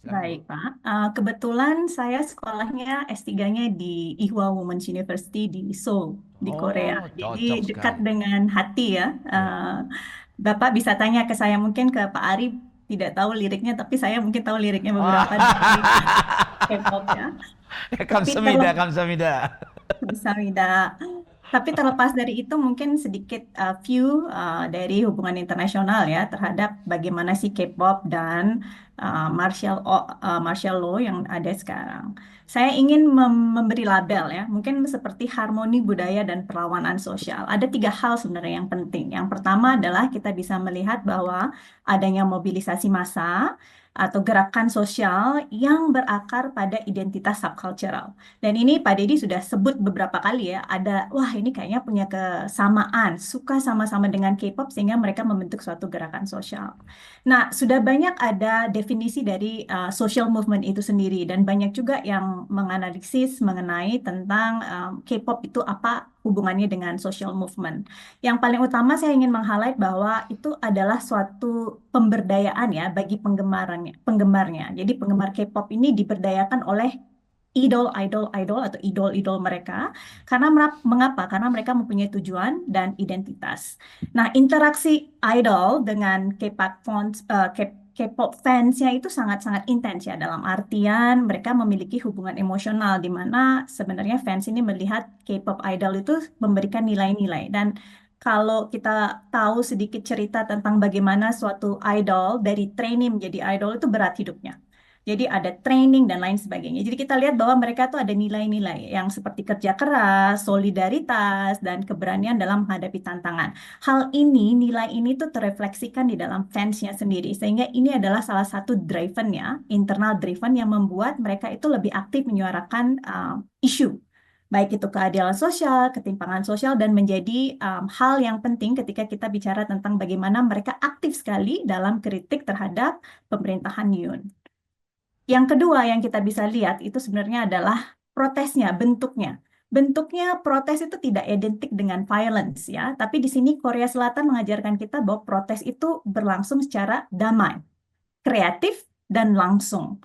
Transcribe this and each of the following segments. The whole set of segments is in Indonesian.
Silakan Bu. Baik, Pak. Kebetulan saya sekolahnya S3-nya di Ihwa Women's University di Seoul, di Korea. Oh, Jadi cocok dekat sekali. dengan hati ya. Ya. Bapak bisa tanya ke saya, mungkin ke Pak Ari tidak tahu liriknya, tapi saya mungkin tahu liriknya beberapa dari Oh. K-pop ya. Tapi Kamsahamnida, kamsahamnida. Samida. Tapi terlepas dari itu mungkin sedikit view dari hubungan internasional ya terhadap bagaimana si K-pop dan martial law yang ada sekarang. Saya ingin memberi label ya, mungkin seperti harmoni budaya dan perlawanan sosial. Ada tiga hal sebenarnya yang penting. Yang pertama adalah kita bisa melihat bahwa adanya mobilisasi massa atau gerakan sosial yang berakar pada identitas subcultural. Dan ini Pak Deddy sudah sebut beberapa kali ya, wah ini kayaknya punya kesamaan, suka sama-sama dengan K-pop sehingga mereka membentuk suatu gerakan sosial. Nah, sudah banyak ada definisi dari social movement itu sendiri dan banyak juga yang menganalisis mengenai tentang K-pop itu apa hubungannya dengan social movement. Yang paling utama saya ingin meng-highlight bahwa itu adalah suatu pemberdayaan ya bagi penggemarnya. Jadi penggemar K-pop ini diberdayakan oleh idol atau idol-idol mereka karena mengapa? Karena mereka mempunyai tujuan dan identitas. Nah, interaksi idol dengan K-pop fansnya itu sangat-sangat intens ya dalam artian mereka memiliki hubungan emosional di mana sebenarnya fans ini melihat K-pop idol itu memberikan nilai-nilai dan kalau kita tahu sedikit cerita tentang bagaimana suatu idol dari training menjadi idol itu berat hidupnya. Jadi ada training dan lain sebagainya. Jadi kita lihat bahwa mereka tuh ada nilai-nilai yang seperti kerja keras, solidaritas, dan keberanian dalam menghadapi tantangan. Hal ini, nilai ini tuh terefleksikan di dalam fansnya sendiri. Sehingga ini adalah salah satu driven-nya, internal driven yang membuat mereka itu lebih aktif menyuarakan isu. Baik itu keadilan sosial, ketimpangan sosial, dan menjadi hal yang penting ketika kita bicara tentang bagaimana mereka aktif sekali dalam kritik terhadap pemerintahan Yoon. Yang kedua yang kita bisa lihat itu sebenarnya adalah protesnya, bentuknya. Bentuknya protes itu tidak identik dengan violence ya, tapi di sini Korea Selatan mengajarkan kita bahwa protes itu berlangsung secara damai, kreatif, dan langsung.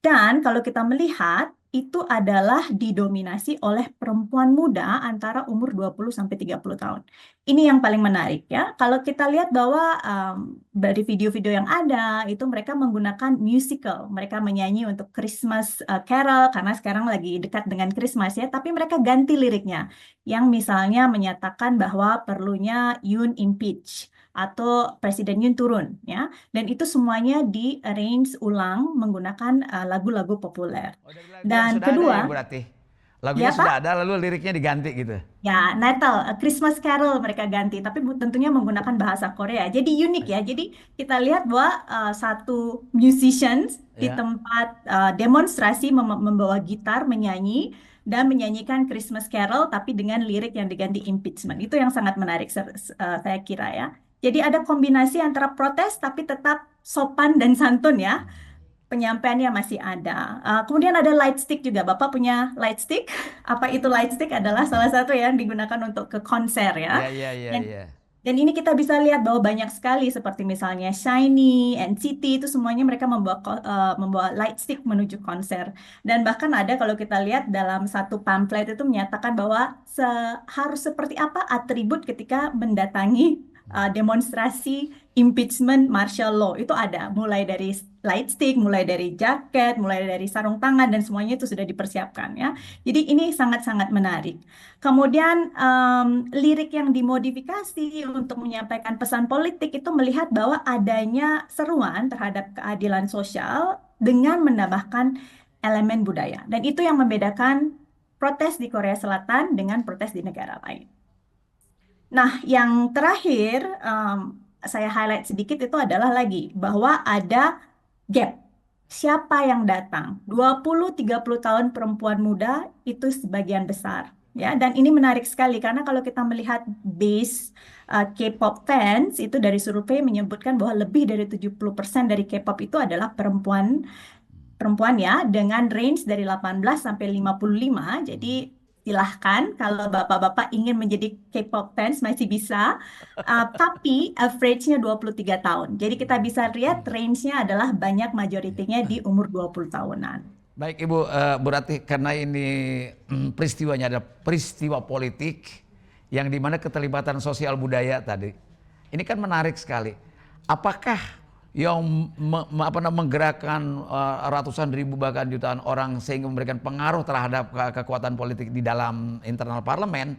Dan kalau kita melihat, itu adalah didominasi oleh perempuan muda antara umur 20 sampai 30 tahun. Ini yang paling menarik ya. Kalau kita lihat bahwa dari video-video yang ada, itu mereka menggunakan musical. Mereka menyanyi untuk Christmas Carol, karena sekarang lagi dekat dengan Christmas ya, tapi mereka ganti liriknya. Yang misalnya menyatakan bahwa perlunya Yoon impeach atau Presiden Yoon turun ya. Dan itu semuanya di arrange ulang menggunakan lagu-lagu populer. Oh, dari lagu yang Dan sudah ada ya kedua, berarti. Lagunya ya sudah Pak, ada lalu liriknya diganti gitu. ya Natal, Christmas Carol mereka ganti, tapi tentunya menggunakan bahasa Korea. Jadi unik ya. Jadi kita lihat bahwa satu musicians di Ya. tempat demonstrasi membawa gitar, menyanyi, dan menyanyikan Christmas Carol, tapi dengan lirik yang diganti impeachment. Itu yang sangat menarik saya kira ya. Jadi ada kombinasi antara protes tapi tetap sopan dan santun ya. Penyampaiannya masih ada. Kemudian ada light stick juga. Bapak punya light stick? Apa itu light stick adalah salah satu yang digunakan untuk ke konser ya. Iya, iya, iya, Dan, iya. dan ini kita bisa lihat bahwa banyak sekali seperti misalnya Shiny, NCT itu semuanya mereka membawa light stick menuju konser. Dan bahkan ada kalau kita lihat dalam satu pamflet itu menyatakan bahwa harus seperti apa atribut ketika mendatangi demonstrasi impeachment martial law itu ada mulai dari light stick, mulai dari jaket, mulai dari sarung tangan dan semuanya itu sudah dipersiapkan ya. Jadi ini sangat-sangat menarik. Kemudian lirik yang dimodifikasi untuk menyampaikan pesan politik itu melihat bahwa adanya seruan terhadap keadilan sosial dengan menambahkan elemen budaya. Dan itu yang membedakan protes di Korea Selatan dengan protes di negara lain. Nah, yang terakhir saya highlight sedikit itu adalah lagi bahwa ada gap. Siapa yang datang? 20-30 tahun perempuan muda itu sebagian besar. Ya, dan ini menarik sekali karena kalau kita melihat base K-pop fans itu dari survei menyebutkan bahwa lebih dari 70% dari K-pop itu adalah perempuan perempuan ya dengan range dari 18 sampai 55. Jadi silahkan kalau bapak-bapak ingin menjadi K-pop fans masih bisa. Tapi average-nya 23 tahun. Jadi kita bisa lihat range-nya adalah banyak majoritinya di umur 20 tahunan. Baik Ibu, berarti karena ini peristiwanya ada peristiwa politik yang dimana keterlibatan sosial budaya tadi. Ini kan menarik sekali. Apakah yang menggerakkan ratusan ribu bahkan jutaan orang sehingga memberikan pengaruh terhadap kekuatan politik di dalam internal parlemen,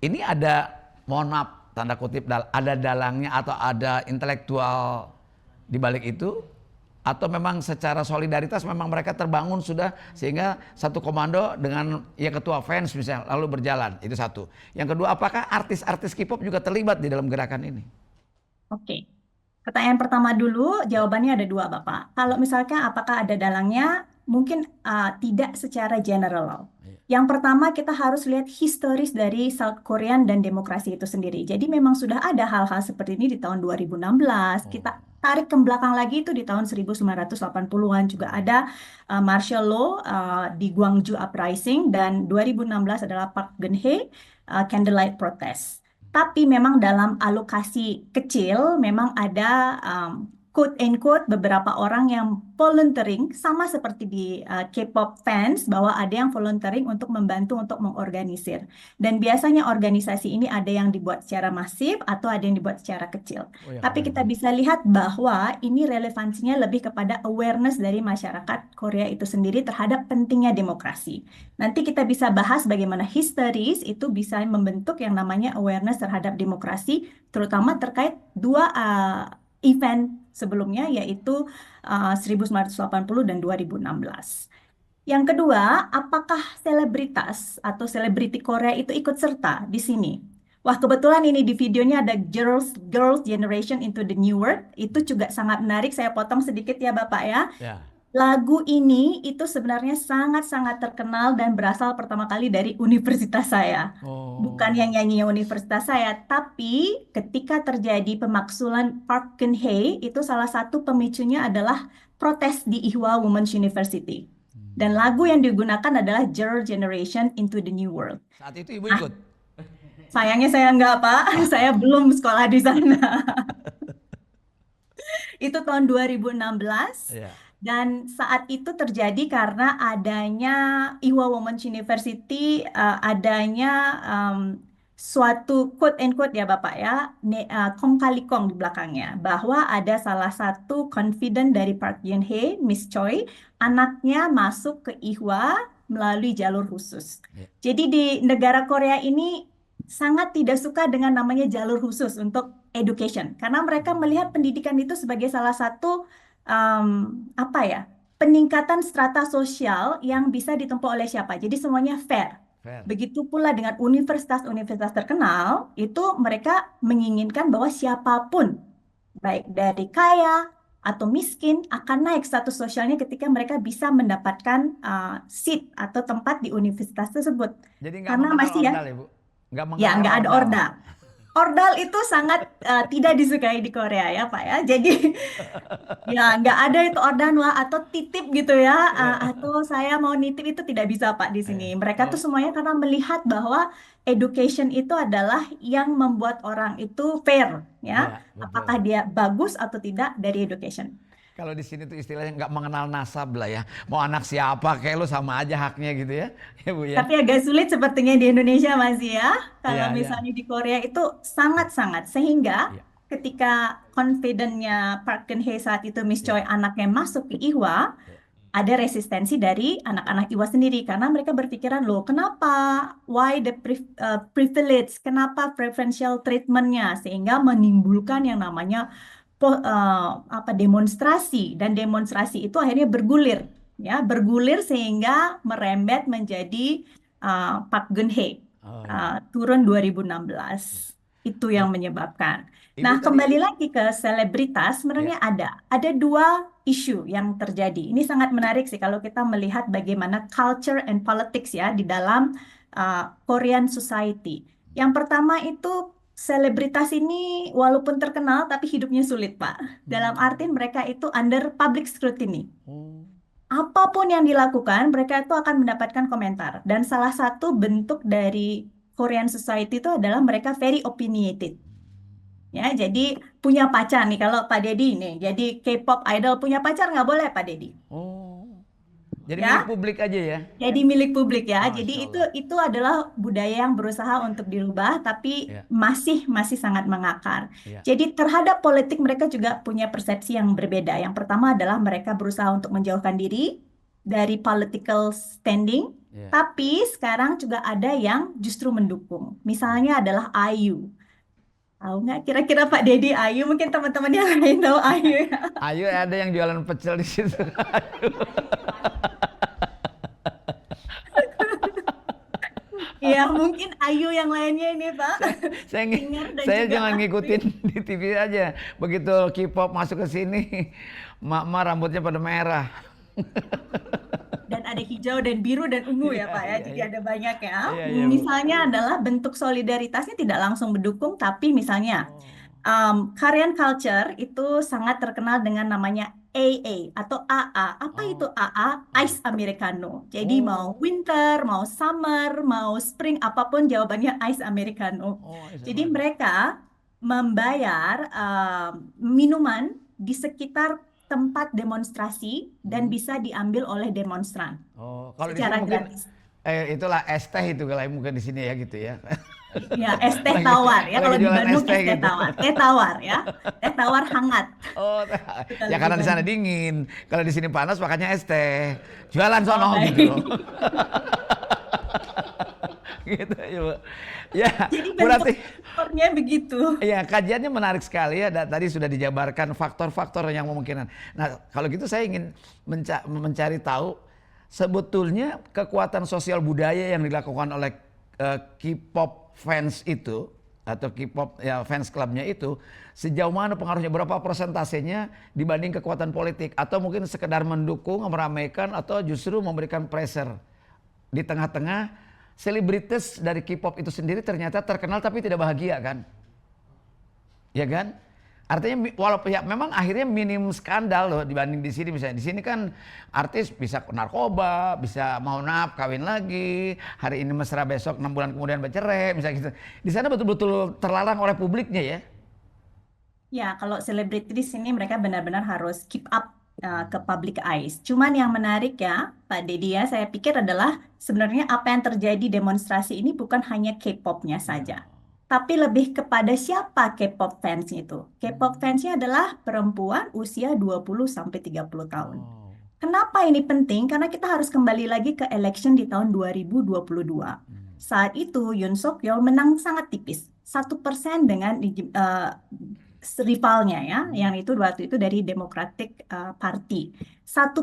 ini ada, mohon maaf tanda kutip, ada dalangnya atau ada intelektual di balik itu? Atau memang secara solidaritas memang mereka terbangun sudah sehingga satu komando dengan ya ketua fans misalnya lalu berjalan, itu satu. Yang kedua, apakah artis-artis K-pop juga terlibat di dalam gerakan ini? Oke. Pertanyaan pertama dulu, jawabannya ada dua, Bapak. Kalau misalkan apakah ada dalangnya, mungkin tidak secara general. Yang pertama kita harus lihat historis dari South Korean dan demokrasi itu sendiri. Jadi memang sudah ada hal-hal seperti ini di tahun 2016. Kita tarik ke belakang lagi itu di tahun 1980-an juga ada martial law di Gwangju Uprising, dan 2016 adalah Park Geun-hye Candlelight Protest. Tapi memang dalam alokasi kecil memang ada quote and quote beberapa orang yang volunteering, sama seperti di K-pop fans, bahwa ada yang volunteering untuk membantu untuk mengorganisir. Dan biasanya organisasi ini ada yang dibuat secara masif atau ada yang dibuat secara kecil. Tapi kita bisa lihat bahwa ini relevansinya lebih kepada awareness dari masyarakat Korea itu sendiri terhadap pentingnya demokrasi. Nanti kita bisa bahas bagaimana historis itu bisa membentuk yang namanya awareness terhadap demokrasi, terutama terkait dua event sebelumnya, yaitu 1980 dan 2016. Yang kedua, apakah selebritas atau selebriti Korea itu ikut serta di sini? Wah, kebetulan ini di videonya ada Girls Generation into the New World. Itu juga sangat menarik. Saya potong sedikit ya Bapak ya. Lagu ini itu sebenarnya sangat-sangat terkenal dan berasal pertama kali dari universitas saya. Bukan yang nyanyinya universitas saya, tapi ketika terjadi pemaksulan Park Geun-hye, itu salah satu pemicunya adalah protes di Ewha Women's University. Dan lagu yang digunakan adalah Girl Generation into the New World. Saat itu Ibu ikut? Sayangnya saya enggak, Pak. Saya belum sekolah di sana. Itu tahun 2016. Dan saat itu terjadi karena adanya Ewha Women's University, adanya suatu quote and quote ya Bapak ya, kong kali kong di belakangnya, bahwa ada salah satu confident dari Park Geun-hye, Miss Choi, anaknya masuk ke Ewha melalui jalur khusus. Jadi di negara Korea ini sangat tidak suka dengan namanya jalur khusus untuk education, karena mereka melihat pendidikan itu sebagai salah satu peningkatan strata sosial yang bisa ditempuh oleh siapa. Jadi semuanya fair. Begitu pula dengan universitas-universitas terkenal, itu mereka menginginkan bahwa siapapun, baik dari kaya atau miskin, akan naik status sosialnya ketika mereka bisa mendapatkan seat atau tempat di universitas tersebut. Jadi nggak mengenal ordal ya Bu? Nggak ada ordal. Ordal itu sangat tidak disukai di Korea ya Pak ya. Jadi ya nggak ada itu ordanwa atau titip gitu ya, atau saya mau nitip, itu tidak bisa Pak di sini. Mereka tuh semuanya karena melihat bahwa education itu adalah yang membuat orang itu fair ya. Apakah dia bagus atau tidak dari education. Kalau di sini tuh istilahnya nggak mengenal nasab lah ya. Mau anak siapa kayak lu sama aja haknya gitu ya. Ya Bu ya. Tapi agak sulit sepertinya di Indonesia masih ya. Kalau misalnya di Korea itu sangat-sangat. Sehingga ketika confident-nya Park Geun-hye saat itu Miss Choi anaknya masuk ke Ewha, ada resistensi dari anak-anak Ewha sendiri. Karena mereka berpikiran, loh kenapa? Why the privilege? Kenapa preferential treatment-nya? Sehingga menimbulkan yang namanya demonstrasi, dan demonstrasi itu akhirnya bergulir sehingga merembet menjadi Park Geun-hye turun 2016. Itu yang menyebabkan. Nah, kembali lagi ke selebritas, sebenarnya ada dua isu yang terjadi. Ini sangat menarik sih kalau kita melihat bagaimana culture and politics ya di dalam Korean society. Yang pertama itu, selebritas ini walaupun terkenal tapi hidupnya sulit, Pak. Dalam arti mereka itu under public scrutiny. apapun yang dilakukan, mereka itu akan mendapatkan komentar. Dan salah satu bentuk dari Korean society itu adalah mereka very opinionated. Ya, jadi punya pacar nih kalau Pak Dedi ini, jadi K-pop idol punya pacar nggak boleh Pak Dedi. Oh, jadi milik Ya, publik aja ya? jadi milik publik ya. Jadi Masya Allah. itu adalah budaya yang berusaha untuk dirubah, tapi Ya, masih masih sangat mengakar. ya, Jadi terhadap politik mereka juga punya persepsi yang berbeda. Yang pertama adalah mereka berusaha untuk menjauhkan diri dari political standing, ya. tapi sekarang juga ada yang justru mendukung. Misalnya adalah IU. Tahu nggak kira-kira Pak Dedi IU? Mungkin teman-teman yang lain tahu IU ya. Ayo ada yang jualan pecel di situ. Iya, mungkin IU yang lainnya ini Pak. Saya Dengar dan saya juga jangan ahli. ngikutin di TV aja. Begitu K-pop masuk ke sini, mak-mak rambutnya pada merah. Dan ada hijau dan biru dan ungu ya Iya, Pak ya. iya, Jadi iya. ada banyak ya. Iya, iya, Bu. Misalnya adalah bentuk solidaritasnya tidak langsung mendukung, tapi misalnya Oh. Korean culture itu sangat terkenal dengan namanya AA atau AA. Apa itu Oh. AA? Oh. Ice Americano. Jadi mau Oh. winter, mau summer, mau spring, apapun jawabannya Ice Americano. Oh, Jadi SMA. mereka membayar minuman di sekitar tempat demonstrasi dan Hmm. bisa diambil oleh demonstran Oh, kalau di sini secara mungkin gratis. itulah es teh itu kalau mungkin di sini ya gitu ya. Ya, es teh Lagi tawar ya. lagi Kalau di jualan es Bandung teh es teh gitu. tawar, teh tawar ya, teh tawar hangat. Oh, Itu ya kalau di karena di sana Bandung. dingin. Kalau di sini panas makanya es teh. Jualan Oh sono gitu loh. baik. Gitu ya, Bu. Ya, Jadi bentuk berarti ekspornya begitu. ya kajiannya menarik sekali ya. Tadi sudah dijabarkan faktor-faktor yang memungkinkan. Nah, kalau gitu saya ingin mencari tahu sebetulnya kekuatan sosial budaya yang dilakukan oleh K-pop fans itu atau K-pop ya fans clubnya itu sejauh mana pengaruhnya, berapa persentasenya dibanding kekuatan politik, atau mungkin sekedar mendukung, meramaikan, atau justru memberikan pressure di tengah-tengah selebritis dari K-pop itu sendiri ternyata terkenal tapi tidak bahagia kan? Ya kan? Artinya walaupun ya memang akhirnya minim skandal loh dibanding di sini. Misalnya di sini kan artis bisa narkoba, bisa mau kawin lagi, hari ini mesra besok 6 bulan kemudian bercerai, misalnya gitu. Di sana betul-betul terlarang oleh publiknya ya. Ya, kalau selebriti di sini mereka benar-benar harus keep up ke public eyes. Cuman yang menarik ya, Pak Dedi ya, saya pikir adalah sebenarnya apa yang terjadi demonstrasi ini bukan hanya K-pop-nya Ya. saja, tapi lebih kepada siapa K-pop fans itu. K-pop fansnya adalah perempuan usia 20 sampai 30 tahun. Oh. Kenapa ini penting? Karena kita harus kembali lagi ke election di tahun 2022. Saat itu Yoon Suk Yeol menang sangat tipis, 1% dengan rivalnya ya, yang itu waktu itu dari Democratic Party. 1%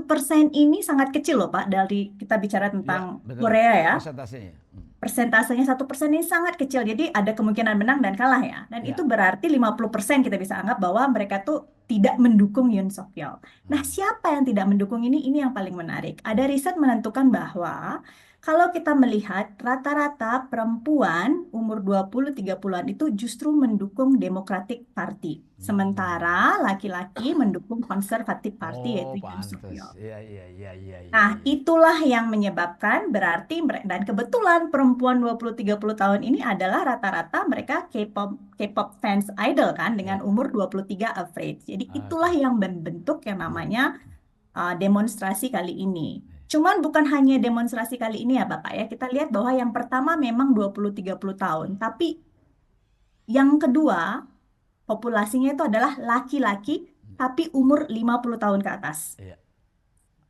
ini sangat kecil loh Pak, dari kita bicara Ya, tentang betul. Korea ya. Persentasenya. Persentasenya 1% ini sangat kecil, jadi ada kemungkinan menang dan kalah ya. Dan Ya. itu berarti 50% kita bisa anggap bahwa mereka tuh tidak mendukung Yoon Suk Yeol. Nah, siapa yang tidak mendukung ini? Ini yang paling menarik. Ada riset menentukan bahwa kalau kita melihat rata-rata perempuan umur 20-30-an itu justru mendukung Democratic Party. Sementara laki-laki mendukung Conservative Party Oh, yaitu Yoon Suk pantes. Yeol. Iya, iya, iya, iya, iya, Nah, iya. itulah yang menyebabkan berarti dan kebetulan perempuan 20-30 tahun ini adalah rata-rata mereka K-pop fans idol kan dengan Ya. umur 23 average. Jadi itulah Oke. yang membentuk yang Iya. namanya demonstrasi kali ini. Cuman bukan hanya demonstrasi kali ini ya Bapak ya. Kita lihat bahwa yang pertama memang 20-30 tahun, tapi yang kedua populasinya itu adalah laki-laki tapi umur 50 tahun ke atas. Iya.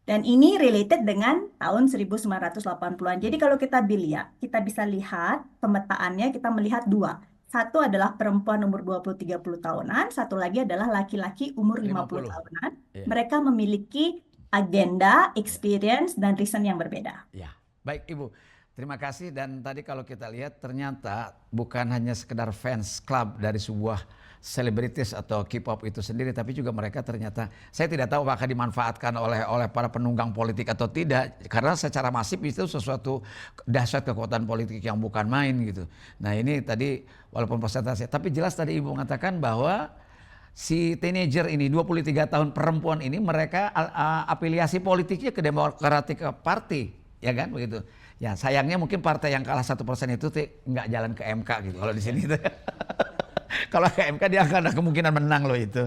Dan ini related dengan tahun 1980-an. Jadi kalau kita bisa lihat pemetaannya, kita melihat dua. Satu adalah perempuan umur 20-30 tahunan, satu lagi adalah laki-laki umur 50 50. tahunan. Iya. Mereka memiliki agenda, experience, dan reason yang berbeda. Ya, baik Ibu. Terima kasih. Dan tadi kalau kita lihat ternyata bukan hanya sekedar fans club dari sebuah selebritis atau K-pop itu sendiri, tapi juga mereka ternyata, saya tidak tahu apakah dimanfaatkan oleh para penunggang politik atau tidak, karena secara masif itu sesuatu dahsyat kekuatan politik yang bukan main gitu. Nah ini tadi walaupun persentase, tapi jelas tadi Ibu mengatakan bahwa si teenager ini 23 tahun perempuan ini mereka afiliasi politiknya ke Democratic Party, ya kan begitu. Ya sayangnya mungkin partai yang kalah 1% itu nggak jalan ke MK gitu kalau di sini. Kalau ke MK dia akan ada kemungkinan menang loh itu.